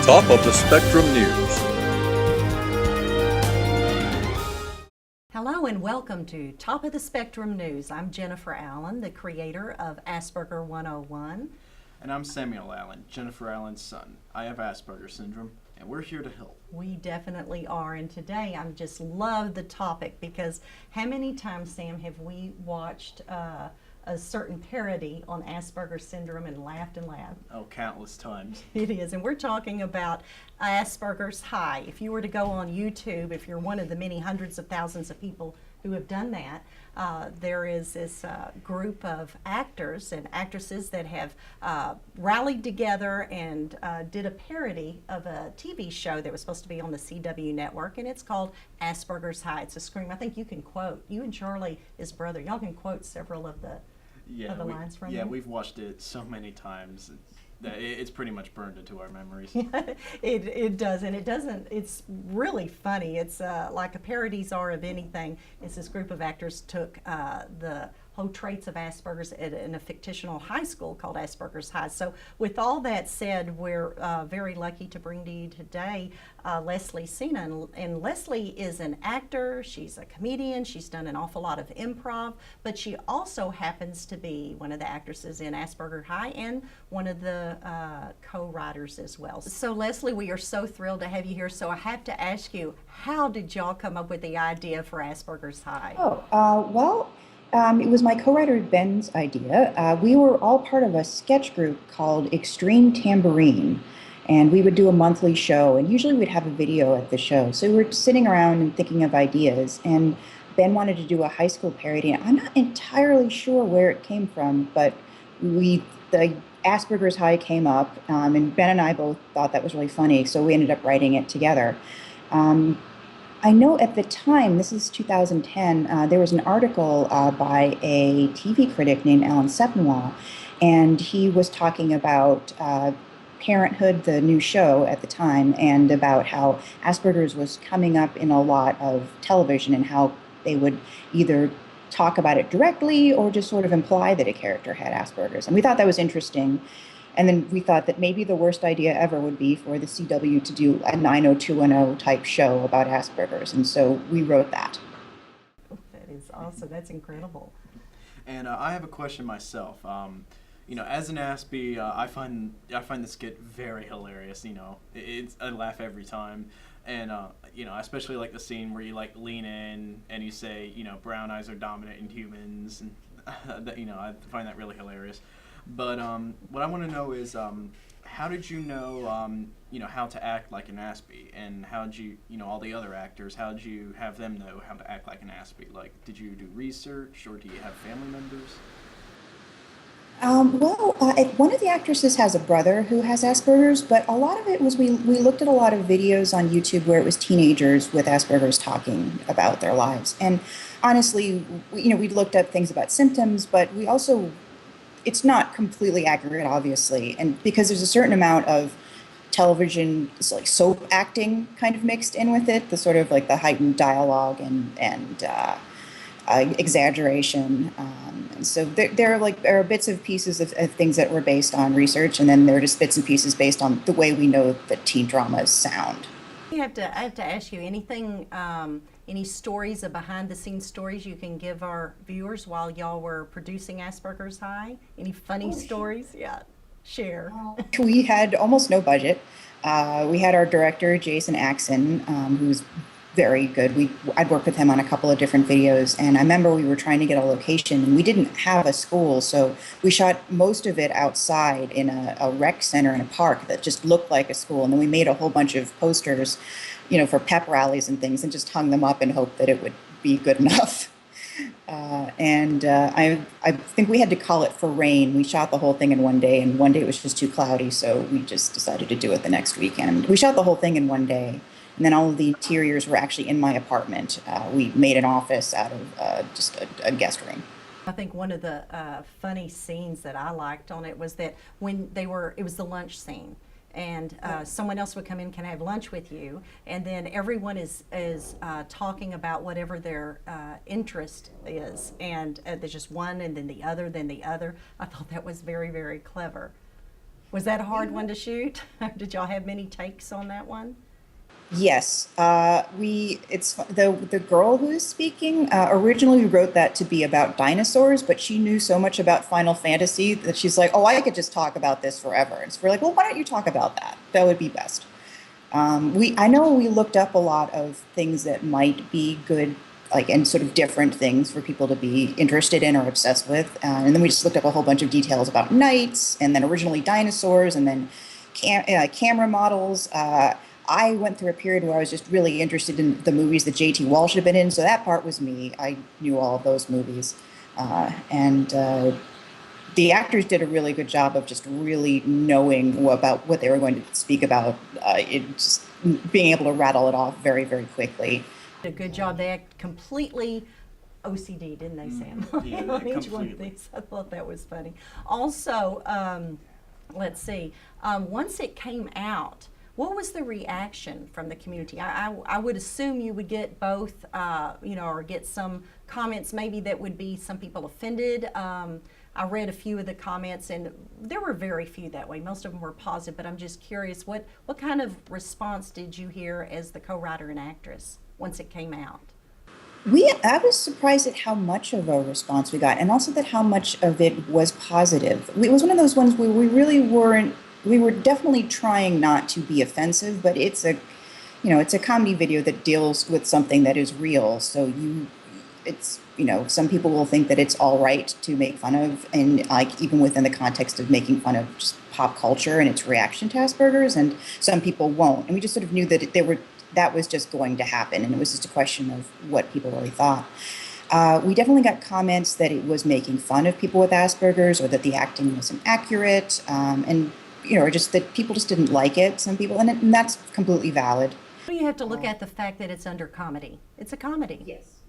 Top of the Spectrum News. Hello and welcome to Top of the Spectrum News. I'm Jennifer Allen, the creator of Asperger 101. And I'm Samuel Allen, Jennifer Allen's son. I have Asperger's syndrome, and we're here to help. We definitely are, and today I just love the topic because how many times, Sam, have we watched a certain parody on Asperger's syndrome and laughed and laughed? Oh, countless times. It is, and we're talking about Asperger's High. If you were to go on YouTube, if you're one of the many hundreds of thousands of people who have done that, there is this group of actors and actresses that have rallied together and did a parody of a TV show that was supposed to be on the CW network, and it's called Asperger's High. It's a scream. I think you can quote, you and Charlie, his brother, y'all can quote several of the lines from Yeah, him. we've watched it so many times. It's pretty much burned into our memories. It does, and it doesn't, it's really funny. It's like parodies are of anything. It's this group of actors took the whole traits of Asperger's in a fictional high school called Aspergers High. So with all that said, we're very lucky to bring to you today Lesley Tsina. And Lesley is an actor, she's a comedian, she's done an awful lot of improv, but she also happens to be one of the actresses in Aspergers High and one of the co-writers as well. So Lesley, we are so thrilled to have you here. So I have to ask you, how did y'all come up with the idea for Aspergers High? It was my co-writer Ben's idea. We were all part of a sketch group called Extreme Tambourine, and we would do a monthly show, and usually we'd have a video at the show. So we were sitting around and thinking of ideas, and Ben wanted to do a high school parody. And I'm not entirely sure where it came from, but the Asperger's High came up, and Ben and I both thought that was really funny, so we ended up writing it together. I know at the time, this is 2010, there was an article by a TV critic named Alan Sepinwall, and he was talking about Parenthood, the new show at the time, and about how Asperger's was coming up in a lot of television and how they would either talk about it directly or just sort of imply that a character had Asperger's. And we thought that was interesting. And then we thought that maybe the worst idea ever would be for the CW to do a 90210 type show about Asperger's. And so we wrote that. That is awesome. That's incredible. And I have a question myself. As an Aspie, I find the skit very hilarious. I laugh every time. And, especially like the scene where you like lean in and you say, brown eyes are dominant in humans. And, I find that really hilarious. But what I want to know is, how did you know, how to act like an Aspie, and how did you, all the other actors, how did you have them know how to act like an Aspie? Like, did you do research, or do you have family members? One of the actresses has a brother who has Asperger's, but a lot of it was we looked at a lot of videos on YouTube where it was teenagers with Asperger's talking about their lives. And honestly, we looked up things about symptoms, but we also, it's not completely accurate, obviously, and because there's a certain amount of television, like soap acting kind of mixed in with it, the sort of like the heightened dialogue and exaggeration. And so there are bits and pieces of things that were based on research, and then there are just bits and pieces based on the way we know that teen dramas sound. I have to ask you, anything, any stories, behind-the-scenes stories you can give our viewers while y'all were producing Asperger's High? Any funny stories? Sure. Yeah, share. We had almost no budget. We had our director, Jason Axinn, who's very good. I'd worked with him on a couple of different videos, and I remember we were trying to get a location, and we didn't have a school, so we shot most of it outside in a rec center in a park that just looked like a school, and then we made a whole bunch of posters, for pep rallies and things, and just hung them up and hoped that it would be good enough. I think we had to call it for rain. We shot the whole thing in one day, and one day it was just too cloudy, so we just decided to do it the next weekend. We shot the whole thing in one day. And then all of the interiors were actually in my apartment. We made an office out of just a guest room. I think one of the funny scenes that I liked on it was that when it was the lunch scene. And someone else would come in, can I have lunch with you? And then everyone is talking about whatever their interest is. And there's just one and then the other, then the other. I thought that was very, very clever. Was that a hard one to shoot? Did y'all have many takes on that one? Yes, it's the girl who is speaking originally wrote that to be about dinosaurs, but she knew so much about Final Fantasy that she's like, oh, I could just talk about this forever. And so we're like, well, why don't you talk about that? That would be best. I know we looked up a lot of things that might be good, like, and sort of different things for people to be interested in or obsessed with. And then we just looked up a whole bunch of details about knights, and then originally dinosaurs, and then camera models. I went through a period where I was just really interested in the movies that J.T. Walsh had been in, so that part was me. I knew all of those movies. And the actors did a really good job of just really knowing about what they were going to speak about, just being able to rattle it off very, very quickly. A good job. They act completely OCD, didn't they, Sam? Yeah, On each one of completely. these. I thought that was funny. Also, let's see, once it came out, what was the reaction from the community? I would assume you would get both, or get some comments maybe that would be some people offended. I read a few of the comments, and there were very few that way. Most of them were positive, but I'm just curious, what kind of response did you hear as the co-writer and actress once it came out? I was surprised at how much of a response we got, and also that how much of it was positive. It was one of those ones where we really weren't. We were definitely trying not to be offensive, but it's a comedy video that deals with something that is real. So some people will think that it's all right to make fun of, and like even within the context of making fun of just pop culture and its reaction to Asperger's, and some people won't. And we just sort of knew that that was just going to happen, and it was just a question of what people really thought. We definitely got comments that it was making fun of people with Asperger's, or that the acting wasn't accurate, or just that people just didn't like it. Some people, and that's completely valid. You have to look at the fact that it's under comedy. It's a comedy. Yes.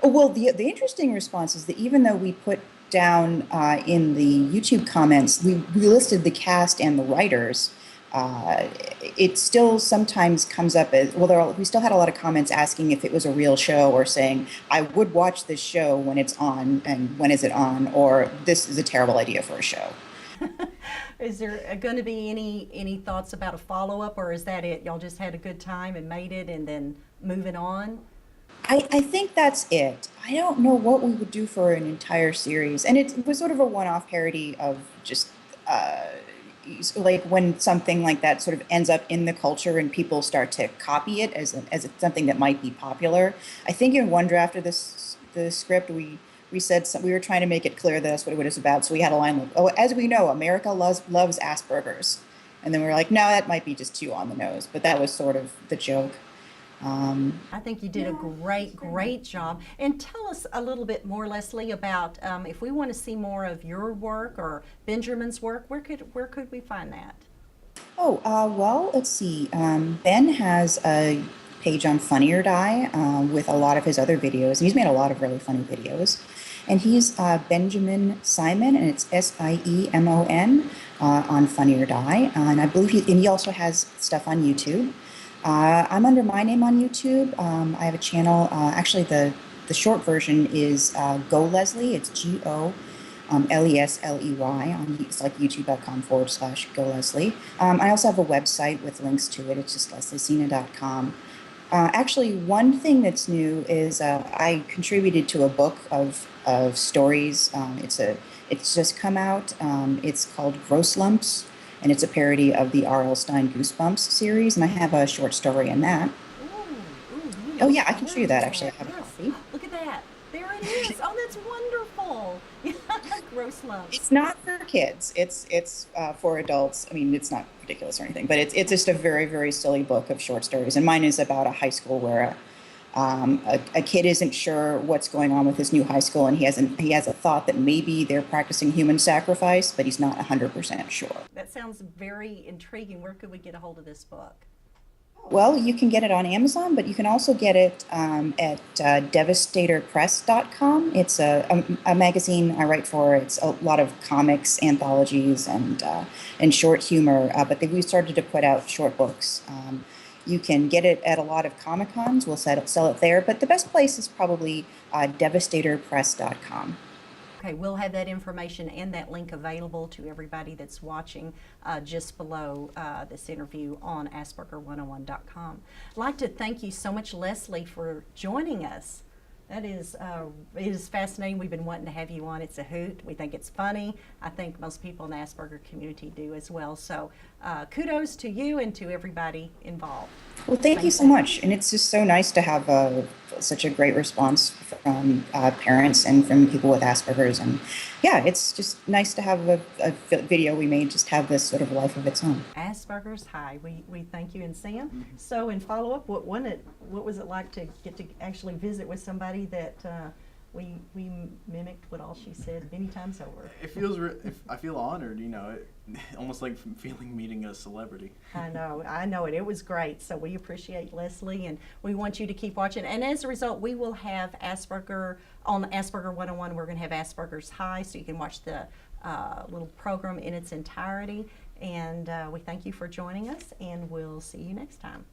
Oh, well, the interesting response is that even though we put down in the YouTube comments, we listed the cast and the writers, it still sometimes comes up as, well, we still had a lot of comments asking if it was a real show, or saying, I would watch this show when it's on, and when is it on, or this is a terrible idea for a show. Is there going to be any thoughts about a follow-up, or is that it? Y'all just had a good time and made it and then moving on? I think that's it. I don't know what we would do for an entire series. And it was sort of a one-off parody of just like when something like that sort of ends up in the culture and people start to copy it as something that might be popular. I think in one draft of the script, we said we were trying to make it clear that that's what it was about. So we had a line like, oh, as we know, America loves Asperger's. And then we were like, no, that might be just too on the nose. But that was sort of the joke. I think you did a great job. And tell us a little bit more, Leslie, about if we want to see more of your work or Benjamin's work, where could we find that? Oh, well, let's see. Ben has a page on Funny or Die with a lot of his other videos. He's made a lot of really funny videos. And he's Benjamin Siemon, and it's Siemon on Funny or Die. And I believe he also has stuff on YouTube. I'm under my name on YouTube. I have a channel. Actually, the short version is Go Lesley. It's GoLesley. It's like youtube.com/Go Lesley. I also have a website with links to it. It's just lesleytsina.com. Actually, one thing that's new is I contributed to a book of stories. It's just come out. It's called Gross Lumps, and it's a parody of the R.L. Stine Goosebumps series, and I have a short story in that. Oh yeah, I can show you that actually. I have a copy. Look at that. There it is. Oh, that's wonderful. Gross Lumps. It's not for kids. It's for adults. I mean, it's not ridiculous or anything, but it's just a very, very silly book of short stories. And mine is about a high school where a kid isn't sure what's going on with his new high school, and he has a thought that maybe they're practicing human sacrifice, but he's not 100% sure. That sounds very intriguing. Where could we get a hold of this book? Well, you can get it on Amazon, but you can also get it at devastatorpress.com. It's a magazine I write for. It's a lot of comics, anthologies, and short humor, but we started to put out short books. You can get it at a lot of Comic-Cons. We'll sell it there, but the best place is probably devastatorpress.com. Okay, we'll have that information and that link available to everybody that's watching just below this interview on Asperger101.com. I'd like to thank you so much, Leslie, for joining us. That is, it is fascinating. We've been wanting to have you on. It's a hoot. We think it's funny. I think most people in the Asperger community do as well. So kudos to you and to everybody involved. Well, thank you so much. And it's just so nice to have such a great response from parents and from people with Asperger's. And yeah, it's just nice to have a video we made just have this sort of life of its own. Aspergers High. We thank you. And Sam, so in follow-up, what was it like to get to actually visit with somebody that we mimicked what all she said many times over? It feels, I feel honored, you know, almost like meeting a celebrity. I know it. It was great. So we appreciate Leslie, and we want you to keep watching. And as a result, we will have Asperger on Asperger 101. We're going to have Aspergers High, so you can watch the little program in its entirety. And we thank you for joining us, and we'll see you next time.